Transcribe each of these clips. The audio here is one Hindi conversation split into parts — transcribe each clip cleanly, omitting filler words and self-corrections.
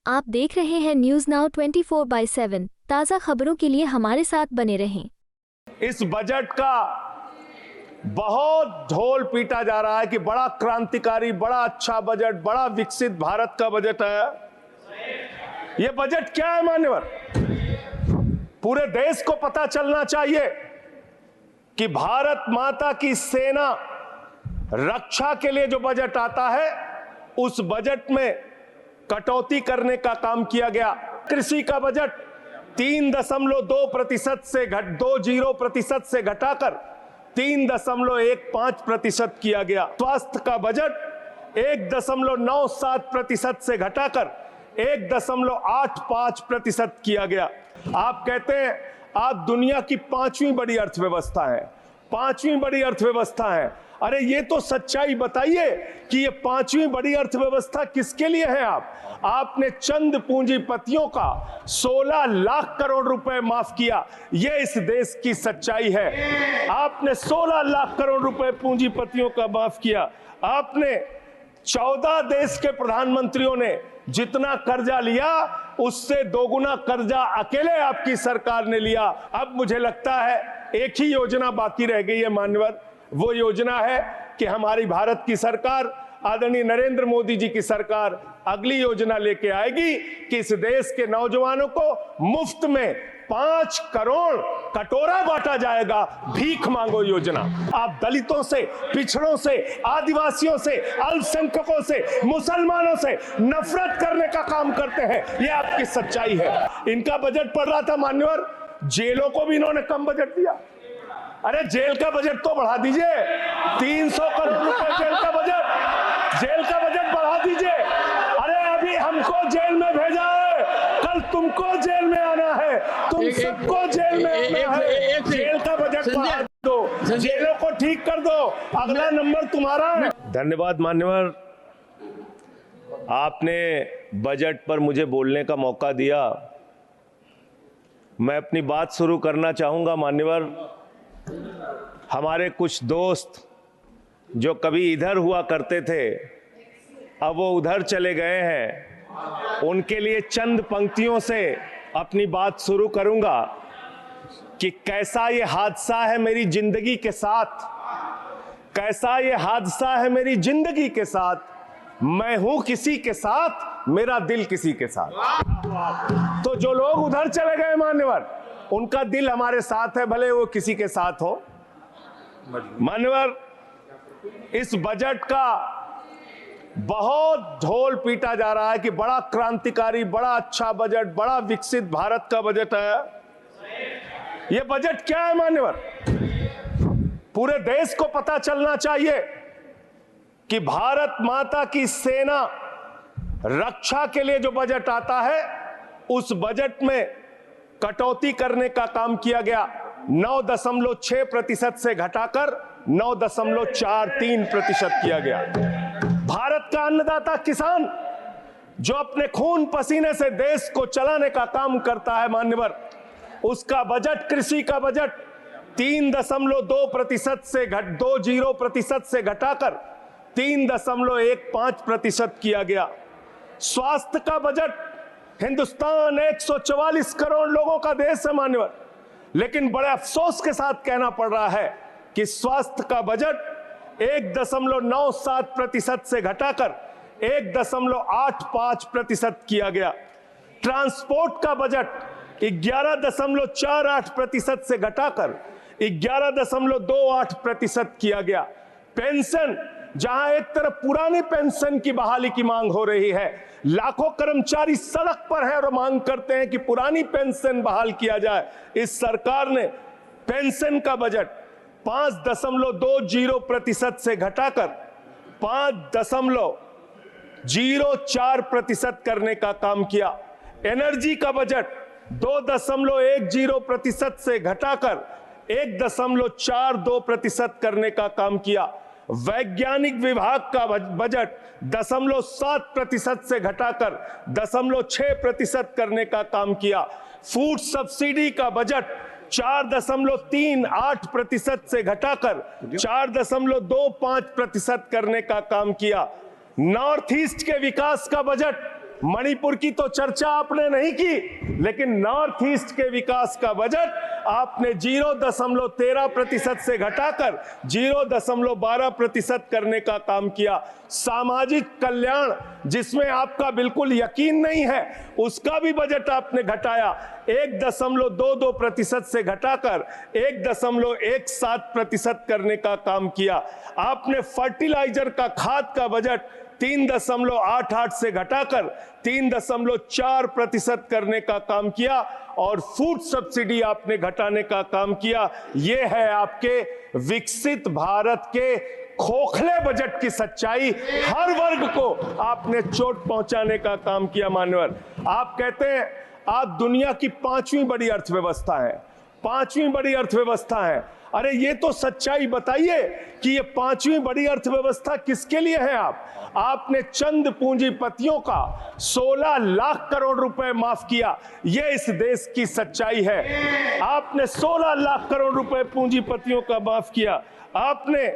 आप देख रहे हैं न्यूज नाउ 24/7 ताज़ा खबरों के लिए हमारे साथ बने रहें। इस बजट का बहुत ढोल पीटा जा रहा है कि बड़ा क्रांतिकारी, बड़ा अच्छा बजट, बड़ा विकसित भारत का बजट है। यह बजट क्या है मान्यवर? पूरे देश को पता चलना चाहिए कि भारत माता की सेना रक्षा के लिए जो बजट आता है उस बजट में कटौती करने का काम किया गया। कृषि का बजट 3.2% से 20% से घटाकर 3.15% किया गया। स्वास्थ्य का बजट 1.97% से घटाकर 1.85% किया गया। आप कहते हैं आप दुनिया की 5वीं बड़ी अर्थव्यवस्था है, 5वीं बड़ी अर्थव्यवस्था है। अरे ये तो सच्चाई बताइए कि ये 5वीं बड़ी अर्थव्यवस्था किसके लिए है? आपने चंद पूंजीपतियों का 16 लाख करोड़ रुपए माफ किया। ये इस देश की सच्चाई है। आपने 16 लाख करोड़ रुपए पूंजीपतियों का माफ किया। आपने 14 देश के प्रधानमंत्रियों ने जितना कर्जा लिया उससे दोगुना कर्जा अकेले आपकी सरकार ने लिया। अब मुझे लगता है एक ही योजना बाकी रह गई है मान्यवर। वो योजना है कि हमारी भारत की सरकार, आदरणीय नरेंद्र मोदी जी की सरकार अगली योजना लेके आएगी कि इस देश के नौजवानों को मुफ्त में 5 करोड़ कटोरा बांटा जाएगा। भीख मांगो योजना। आप दलितों से, पिछड़ों से, आदिवासियों से, अल्पसंख्यकों से, मुसलमानों से नफरत करने का काम करते हैं। ये आपकी सच्चाई है। इनका बजट पढ़ रहा था मान्यवर, जेलों को भी इन्होंने कम बजट दिया। अरे जेल का बजट तो बढ़ा दीजिए, 300 करोड़ रुपए जेल का बजट बढ़ा दीजिए। अरे अभी हमको जेल में भेजा है, कल तुमको जेल में आना है, तुम सबको जेल में आना है। जेल का बजट बढ़ा दो, जेलों को ठीक कर दो, अगला नंबर तुम्हारा है। धन्यवाद मान्यवर, आपने बजट पर मुझे बोलने का मौका दिया। मैं अपनी बात शुरू करना चाहूंगा मान्यवर। हमारे कुछ दोस्त जो कभी इधर हुआ करते थे अब वो उधर चले गए हैं, उनके लिए चंद पंक्तियों से अपनी बात शुरू करूंगा कि कैसा ये हादसा है मेरी जिंदगी के साथ, कैसा ये हादसा है मेरी जिंदगी के साथ। मैं हूं किसी के साथ, मेरा दिल किसी के साथ। तो जो लोग उधर चले गए मान्यवर, उनका दिल हमारे साथ है, भले वो किसी के साथ हो। मान्यवर, इस बजट का बहुत ढोल पीटा जा रहा है कि बड़ा क्रांतिकारी, बड़ा अच्छा बजट, बड़ा विकसित भारत का बजट है। यह बजट क्या है मान्यवर? पूरे देश को पता चलना चाहिए कि भारत माता की सेना रक्षा के लिए जो बजट आता है उस बजट में कटौती करने का काम किया गया। 9.6% से घटाकर 9.43% किया गया। भारत का अन्नदाता किसान जो अपने खून पसीने से देश को चलाने का काम करता है मान्यवर, उसका बजट, कृषि का बजट 3.2% से 20% से घटाकर 3.15% किया गया। स्वास्थ्य का बजट, हिंदुस्तान 144 करोड़ लोगों का देश है मान्यवर, लेकिन बड़े अफसोस के साथ कहना पड़ रहा है कि स्वास्थ्य का बजट 1.97% से घटाकर 1.85% किया गया। ट्रांसपोर्ट का बजट 11.48% से घटाकर 11.28% किया गया। पेंशन, जहां एक तरफ पुरानी पेंशन की बहाली की मांग हो रही है, लाखों कर्मचारी सड़क पर हैं और मांग करते हैं कि पुरानी पेंशन बहाल किया जाए। इस सरकार ने पेंशन का बजट 5.20% से घटाकर 5.04% करने का काम किया। एनर्जी का बजट 2.10% से घटाकर 1.42% करने का काम किया। वैज्ञानिक विभाग का बजट 0.7% से घटाकर 0.6% करने का काम किया। फूड सब्सिडी का बजट 4.38% से घटाकर 4.25% करने का काम किया। नॉर्थ ईस्ट के विकास का बजट मणिपुर की तो चर्चा आपने नहीं की, लेकिन नॉर्थ ईस्ट के विकास का बजट आपने 0.13% से घटाकर 0.12% करने का काम किया। सामाजिक कल्याण जिसमें आपका बिल्कुल यकीन नहीं है, उसका भी बजट आपने घटाया, 1.22% से घटाकर 1.17% करने का काम किया। आपने फर्टिलाइजर का, खाद का बजट 3.88 से घटाकर 3.4% करने का काम किया और फूड सब्सिडी आपने घटाने का काम किया। यह है आपके विकसित भारत के खोखले बजट की सच्चाई। हर वर्ग को आपने चोट पहुंचाने का काम किया। मान्यवर, आप कहते हैं आप दुनिया की 5वीं बड़ी अर्थव्यवस्था है, 5वीं बड़ी अर्थव्यवस्था है। अरे ये तो सच्चाई बताइए कि ये 5वीं बड़ी अर्थव्यवस्था किसके लिए है। आपने चंद पूंजीपतियों का 16 लाख करोड़ रुपए माफ किया। ये इस देश की सच्चाई है। आपने 16 लाख करोड़ रुपए पूंजीपतियों का माफ किया। आपने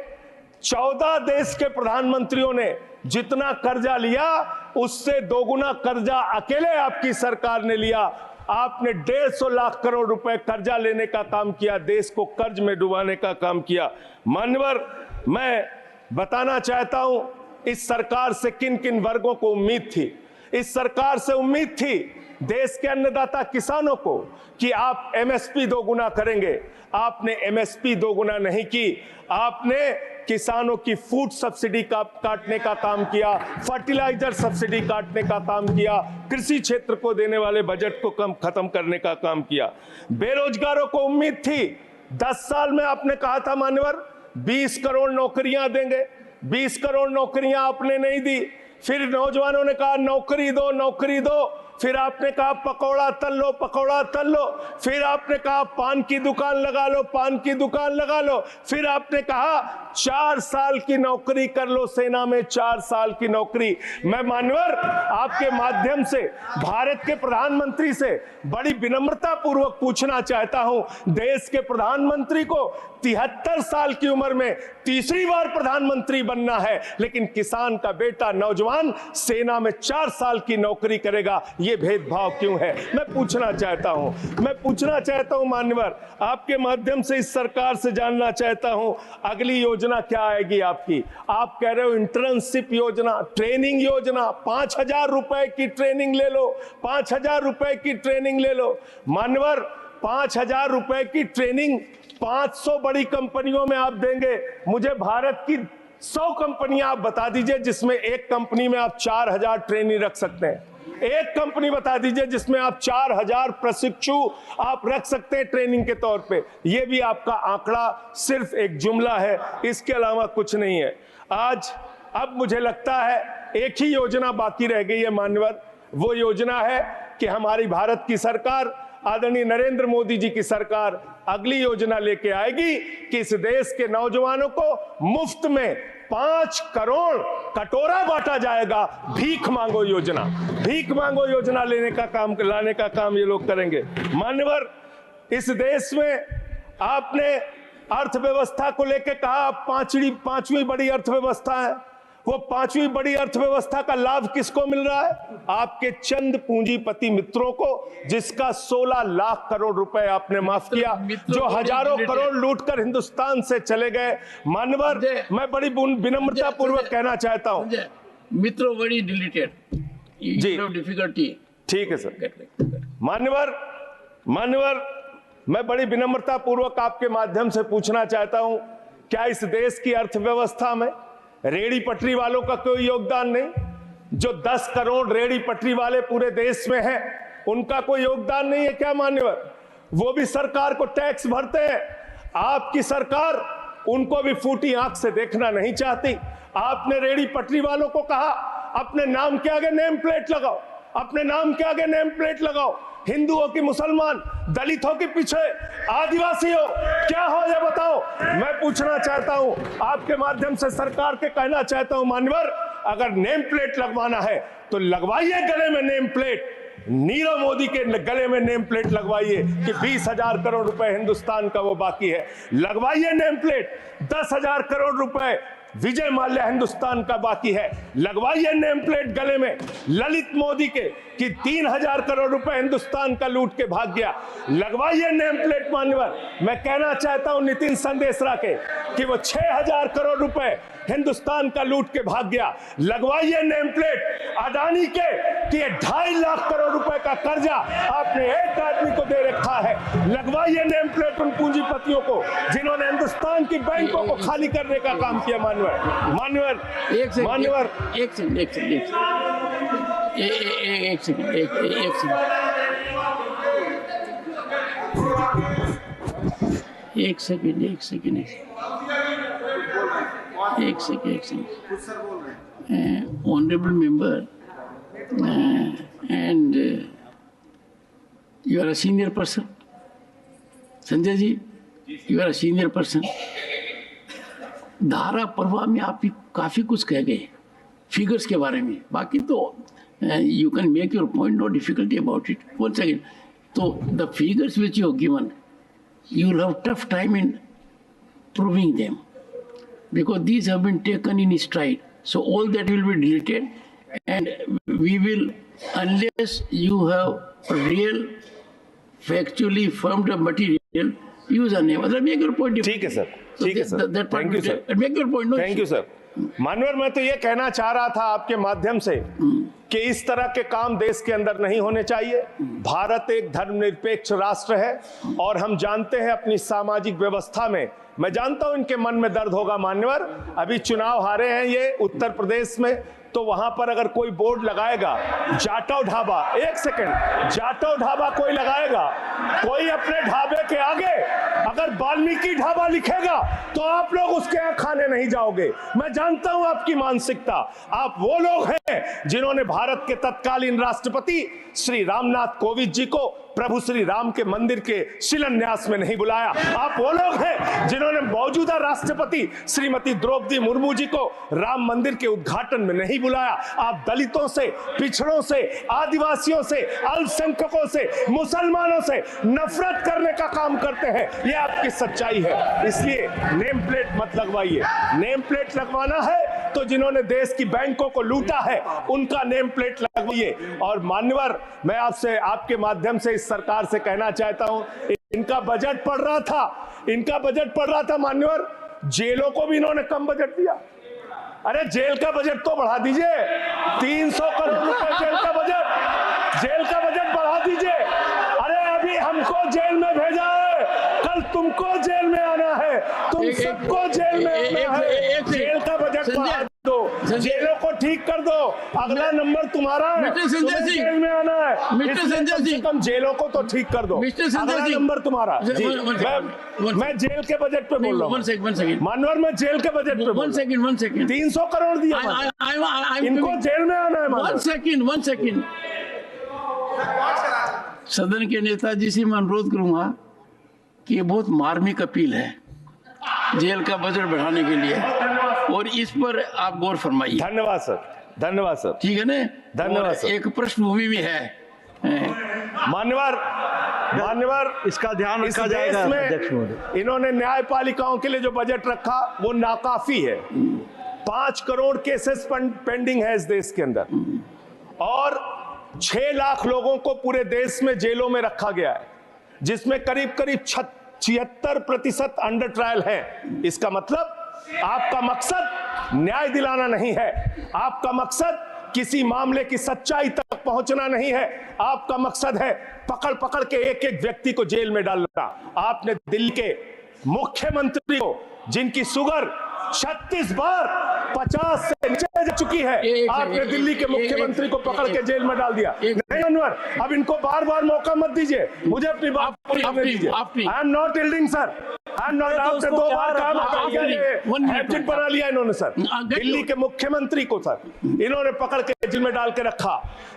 14 देश के प्रधानमंत्रियों ने जितना कर्जा लिया उससे दोगुना कर्जा अकेले आपकी सरकार ने लिया। आपने 150 लाख करोड़ रुपए कर्जा लेने का काम किया, देश को कर्ज में डुबाने का काम किया। मान्यवर, मैं बताना चाहता हूं इस सरकार से किन किन वर्गों को उम्मीद थी। इस सरकार से उम्मीद थी देश के अन्नदाता किसानों को कि आप एमएसपी दोगुना करेंगे। आपने एमएसपी दोगुना नहीं की, आपने किसानों की फूड सब्सिडी का काटने का काम किया, फर्टिलाइजर सब्सिडी काटने का काम किया, कृषि क्षेत्र को देने वाले बजट को खत्म करने का काम किया। बेरोजगारों को उम्मीद थी, 10 साल में आपने कहा था मान्यवर 20 करोड़ नौकरियां देंगे, 20 करोड़ नौकरियां आपने नहीं दी। फिर नौजवानों ने कहा नौकरी दो, नौकरी दो। फिर आपने कहा पकौड़ा तल लो, पकौड़ा तल लो। फिर आपने कहा पान की दुकान लगा लो, पान की दुकान लगा लो। फिर आपने कहा 4 साल की नौकरी कर लो, सेना में 4 साल की नौकरी। मैं मान्यवर आपके माध्यम से भारत के प्रधानमंत्री से बड़ी विनम्रता पूर्वक पूछना चाहता हूं, देश के प्रधानमंत्री को 73 साल की उम्र में तीसरी बार प्रधानमंत्री बनना है, लेकिन किसान का बेटा नौजवान सेना में 4 साल की नौकरी करेगा। ये भेदभाव क्यों है? मैं पूछना चाहता हूं मान्यवर, आपके माध्यम से इस सरकार से जानना चाहता हूं अगली योजना क्या आएगी आपकी। आप कह रहे हो इंटर्नशिप योजना, ट्रेनिंग योजना, 5,000 रुपए की ट्रेनिंग ले लो, 5,000 रुपए की ट्रेनिंग ले लो। मान्यवर, 5,000 रुपए की ट्रेनिंग 500 बड़ी कंपनियों में आप देंगे। मुझे भारत की 100 कंपनियां आप बता दीजिए जिसमें एक कंपनी में आप 4,000 ट्रेनी रख सकते हैं। एक कंपनी बता दीजिए जिसमें आप 4,000 प्रशिक्षु आप रख सकते हैं ट्रेनिंग के तौर पे। ये भी आपका आंकड़ा सिर्फ एक जुमला है, इसके अलावा कुछ नहीं है। अब मुझे लगता है एक ही योजना बाकी रह गई है मान्यवर, वो योजना है कि हमारी भारत की सरकार, आदरणीय नरेंद्र मोदी जी की सरकार अगली योजना लेके आएगी कि इस देश के नौजवानों को मुफ्त में 5 करोड़ कटोरा बांटा जाएगा। भीख मांगो योजना, भीख मांगो योजना लाने का काम ये लोग करेंगे। मान्यवर, इस देश में आपने अर्थव्यवस्था को लेके कहा 5वीं बड़ी अर्थव्यवस्था है। वो 5वीं बड़ी अर्थव्यवस्था का लाभ किसको मिल रहा है? आपके चंद पूंजीपति मित्रों को, जिसका 16 लाख करोड़ रुपए आपने माफ किया, जो हजारों करोड़ लूटकर हिंदुस्तान से चले गए। मान्यवर, मैं बड़ी विनम्रता पूर्वक कहना चाहता हूं, मित्रों बड़ी डिलीटेड जी डिफिकल्टी। ठीक है सर। मान्यवर, मैं बड़ी विनम्रता पूर्वक आपके माध्यम से पूछना चाहता हूं, क्या इस देश की अर्थव्यवस्था में रेड़ी पटरी वालों का कोई योगदान नहीं? जो 10 करोड़ रेड़ी पटरी वाले पूरे देश में हैं, उनका कोई योगदान नहीं है क्या मान्यवर? वो भी सरकार को टैक्स भरते हैं। आपकी सरकार उनको भी फूटी आंख से देखना नहीं चाहती। आपने रेड़ी पटरी वालों को कहा अपने नाम के आगे नेम प्लेट लगाओ, अपने नाम के आगे नेम प्लेट लगाओ। हिंदुओं की, मुसलमान, दलितों के पीछे आदिवासी हो, क्या हो ये बताओ। मैं पूछना चाहता हूं आपके माध्यम से सरकार के कहना चाहता हूं मान्यवर, अगर नेम प्लेट लगवाना है तो लगवाइए गले में नेम प्लेट। नीरव मोदी के गले में नेम प्लेट लगवाइए कि 20,000 करोड़ रुपए हिंदुस्तान का वो बाकी है। लगवाइए नेम प्लेट। 10,000 करोड़ रुपए विजय माल्या हिंदुस्तान का बाकी है। लगवाइए नेम प्लेट गले में ललित मोदी के कि 3000 करोड़ रुपए हिंदुस्तान का लूट के भाग गया। लगवाइए नेम प्लेट मान्यवर। मैं कहना चाहता हूं नितिन संदेशरा के कि वो 6000 करोड़ रुपए हिंदुस्तान का लूट के भाग गया। लगवाइए नेम प्लेट अडानी के कि 2.5 लाख करोड़ रुपए का कर्जा आपने एक आदमी को दे रखा है। लगवाइए नेम प्लेट उन पूंजीपतियों को जिन्होंने हिंदुस्तान की बैंकों को खाली करने का काम किया। मान्यवर एक second Honorable member, and you are a senior person. Sanjay ji, you are a senior person. धारा प्रवाह में आप काफी कुछ कह गए फिगर्स के बारे में, बाकी तो you can make your point, no difficulty about it. One second. So the figures which you have given, you will have tough time in proving them, because these have been taken in stride. So all that will be deleted, and we will, unless you have real, factually firmed material, use a name. Otherwise, make your point. ठीक है सर, ठीक है sir, thank you sir, make your point. No thank you sir. मानवर, मैं तो ये कहना चाह रहा था आपके माध्यम से कि इस तरह के काम देश के अंदर नहीं होने चाहिए। भारत एक धर्मनिरपेक्ष राष्ट्र है और हम जानते हैं अपनी सामाजिक व्यवस्था में, मैं जानता हूं इनके मन में दर्द होगा मान्यवर, अभी चुनाव हारे हैं ये उत्तर प्रदेश में, तो वहां पर अगर कोई बोर्ड लगाएगा जाटव ढाबा, एक सेकंड, जाटव ढाबा कोई लगाएगा, कोई अपने ढाबे के आगे अगर वाल्मीकि ढाबा लिखेगा तो आप लोग उसके यहाँ खाने नहीं जाओगे। मैं जानता हूं आपकी मानसिकता। आप वो लोग हैं जिन्होंने भारत के तत्कालीन राष्ट्रपति श्री रामनाथ कोविंद जी को प्रभु श्री राम के मंदिर के शिलान्यास में नहीं बुलाया। आप वो लोग हैं जिन्होंने मौजूदा राष्ट्रपति श्रीमती द्रौपदी मुर्मू जी को राम मंदिर के उद्घाटन में नहीं बुलाया। आप दलितों से, पिछड़ों से, आदिवासियों से, अल्पसंख्यकों से, मुसलमानों से नफरत करने का काम करते हैं। ये आपकी सच्चाई है। इसलिए नेम प्लेट मत लगवाइए। नेम प्लेट लगवाना है तो जिन्होंने देश की बैंकों को लूटा है उनका नेम प्लेट लगवाइए। और मान्यवर, मैं आपसे, आपके माध्यम से इस सरकार से कहना चाहता हूं, इनका बजट पढ़ रहा था मान्यवर, जेलों को भी इन्होंने कम बजट दिया। अरे जेल का बजट तो बढ़ा दीजिए, 300 करोड़ रुपए जेल का बजट बढ़ा दीजिए। अरे अभी हमको जेल में भेजा है, कल तुमको जेल में आना है, तुम सबको जेल में आना है। जेल का बजट बढ़ा दो, जेलों को ठीक कर दो, अगला नंबर तुम्हारा है, तुम्हें जेल में आना है। मिस्टर संजय जी, कम जेलों को तो ठीक कर दो, अगला नंबर तुम्हारा। जी, मैं जेल के बजट पे बोल रहा हूँ मानवर, मैं जेल के बजट पे बोल रहा हूँ। 300 करोड़ दिया, इनको जेल में आना है। वन सेकंड, सदन के नेताजी से मैं अनुरोध करूंगा कि ये बहुत मार्मिक अपील है जेल का बजट बढ़ाने के लिए, और इस पर आप गौर फरमाइए। धन्यवाद सर, धन्यवाद सर। ठीक है ना, धन्यवाद सर। एक पृष्ठभूमि भी है मान्यवर, इसका ध्यान रखा जाएगा। में इन्होंने न्यायपालिकाओं के लिए जो बजट रखा वो नाकाफी है। 5 करोड़ केसेस पेंडिंग है इस देश के अंदर, और 6 लाख लोगों को पूरे देश में जेलों में रखा गया है, जिसमें करीब 76% अंडर ट्रायल है। इसका मतलब आपका मकसद न्याय दिलाना नहीं है, आपका मकसद किसी मामले की सच्चाई तक पहुंचना नहीं है, आपका मकसद है पकड़ पकड़ के एक एक व्यक्ति को जेल में डालना। आपने दिल्ली के मुख्यमंत्री को, जिनकी शुगर 36 बार 50 से नीचे जा चुकी है, आपने दिल्ली के मुख्यमंत्री को पकड़ के जेल में डाल दिया। नहीं अनवर, अब इनको बार बार मौका मत दीजिए, मुझे अपनी बात बोलने दीजिए। I am not yielding sir, I am not. आपसे 2 बार काम हैबिट बना लिया इन्होंने सर। दिल्ली के मुख्यमंत्री को सर इन्होंने पकड़ के जेल में डाल के रखा,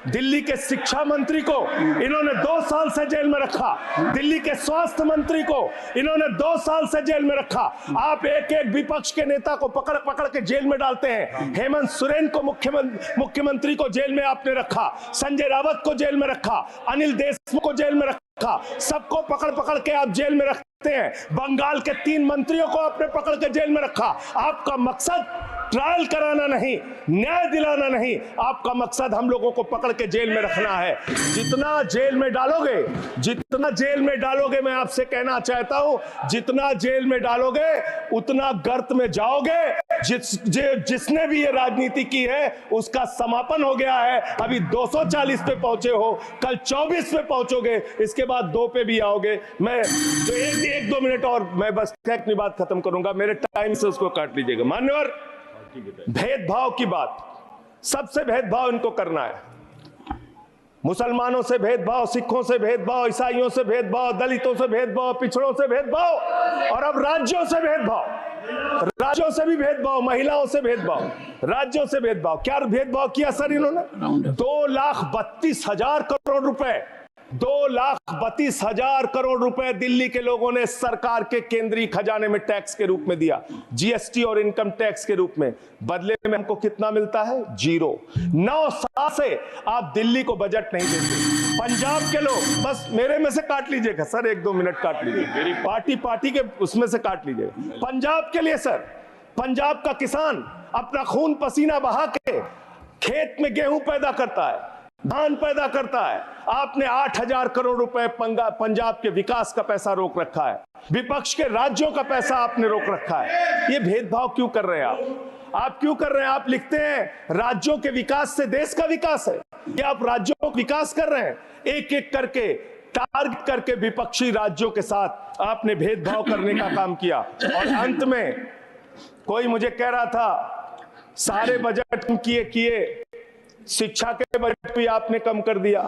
दिल्ली के शिक्षा मंत्री को इन्होंने 2 साल से जेल में रखा, दिल्ली के स्वास्थ्य मंत्री को इन्होंने 2 साल से जेल में रखा। आप एक एक विपक्ष के नेता को पकड़ पकड़ के जेल में डालते हैं। हेमंत सोरेन को मुख्यमंत्री को जेल में आपने रखा, संजय रावत को जेल में रखा, अनिल देशमुख को जेल में रखा, सबको पकड़ पकड़ के आप जेल में रखते हैं। बंगाल के 3 मंत्रियों को आपने पकड़ के जेल में रखा। आपका मकसद ट्रायल कराना नहीं, न्याय दिलाना नहीं, आपका मकसद हम लोगों को पकड़ के जेल में रखना है। जितना जेल में डालोगे, मैं आपसे कहना चाहता हूं, जितना जेल में डालोगे उतना गर्त में जाओगे। जिसने भी ये राजनीति की है उसका समापन हो गया है। अभी 240 पे पहुंचे हो, कल 24 पे पहुंचोगे, इसके बाद 2 पे भी आओगे। मैं जो 1-2 मिनट और मैं बस अपनी बात खत्म करूंगा, मेरे टाइम से उसको काट लीजिएगा। मान्यवर, भेदभाव की बात, सबसे भेदभाव इनको करना है। मुसलमानों से भेदभाव, सिखों से भेदभाव, ईसाइयों से भेदभाव, दलितों से भेदभाव, पिछड़ों से भेदभाव, और अब राज्यों से भेदभाव, राज्यों से भी भेदभाव, महिलाओं से भेदभाव, राज्यों से भेदभाव। क्या भेदभाव किया सर इन्होंने? 2,32,000 करोड़ रुपए, 2,32,000 करोड़ रुपए दिल्ली के लोगों ने सरकार के केंद्रीय खजाने में टैक्स के रूप में दिया, जीएसटी और इनकम टैक्स के रूप में। बदले में हमको कितना मिलता है? 0। 9 साल से आप दिल्ली को बजट नहीं देते। पंजाब के लोग, बस मेरे में से काट लीजिएगा सर, 1-2 मिनट काट लीजिए, मेरी पार्टी के उसमें से काट लीजिएगा। पंजाब के लिए सर, पंजाब का किसान अपना खून पसीना बहा के खेत में गेहूं पैदा करता है, धान पैदा करता है। आपने 8,000 करोड़ रुपए पंजाब के विकास का पैसा रोक रखा है, विपक्ष के राज्यों का पैसा आपने रोक रखा है। ये भेदभाव क्यों कर रहे हैं आप क्यों कर रहे हैं? आप लिखते हैं राज्यों के विकास से देश का विकास है। ये आप राज्यों का विकास कर रहे हैं। एक एक करके टारगेट करके विपक्षी राज्यों के साथ आपने भेदभाव करने का काम किया। और अंत में कोई मुझे कह रहा था सारे बजट किए, शिक्षा के बजट भी आपने कम कर दिया।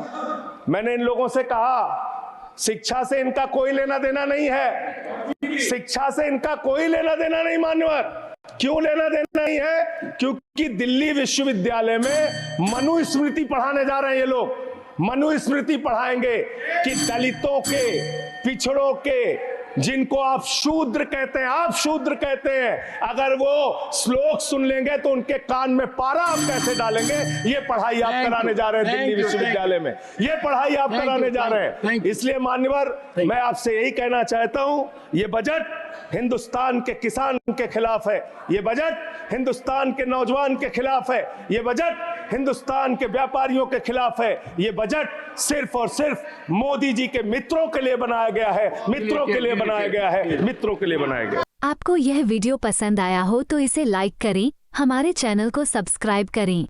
मैंने इन लोगों से कहा शिक्षा से इनका कोई लेना देना नहीं है, शिक्षा से इनका कोई लेना देना नहीं। मान्यवर, क्यों लेना देना नहीं है? क्योंकि दिल्ली विश्वविद्यालय में मनुस्मृति पढ़ाने जा रहे हैं ये लोग। मनुस्मृति पढ़ाएंगे कि दलितों के, पिछड़ों के, जिनको आप शूद्र कहते हैं, अगर वो श्लोक सुन लेंगे तो उनके कान में पारा आप कैसे डालेंगे? ये पढ़ाई आप कराने जा रहे हैं दिल्ली विश्वविद्यालय में, ये पढ़ाई आप कराने जा रहे हैं। इसलिए मान्यवर, मैं आपसे यही कहना चाहता हूं, ये बजट हिंदुस्तान के किसान के खिलाफ है, ये बजट हिंदुस्तान के नौजवान के खिलाफ है, ये बजट हिंदुस्तान के व्यापारियों के खिलाफ है। ये बजट सिर्फ और सिर्फ मोदी जी के मित्रों के लिए बनाया गया है, मित्रों के लिए बनाया गया है, मित्रों के लिए बनाया गया। आपको यह वीडियो पसंद आया हो तो इसे लाइक करें, हमारे चैनल को सब्सक्राइब करें।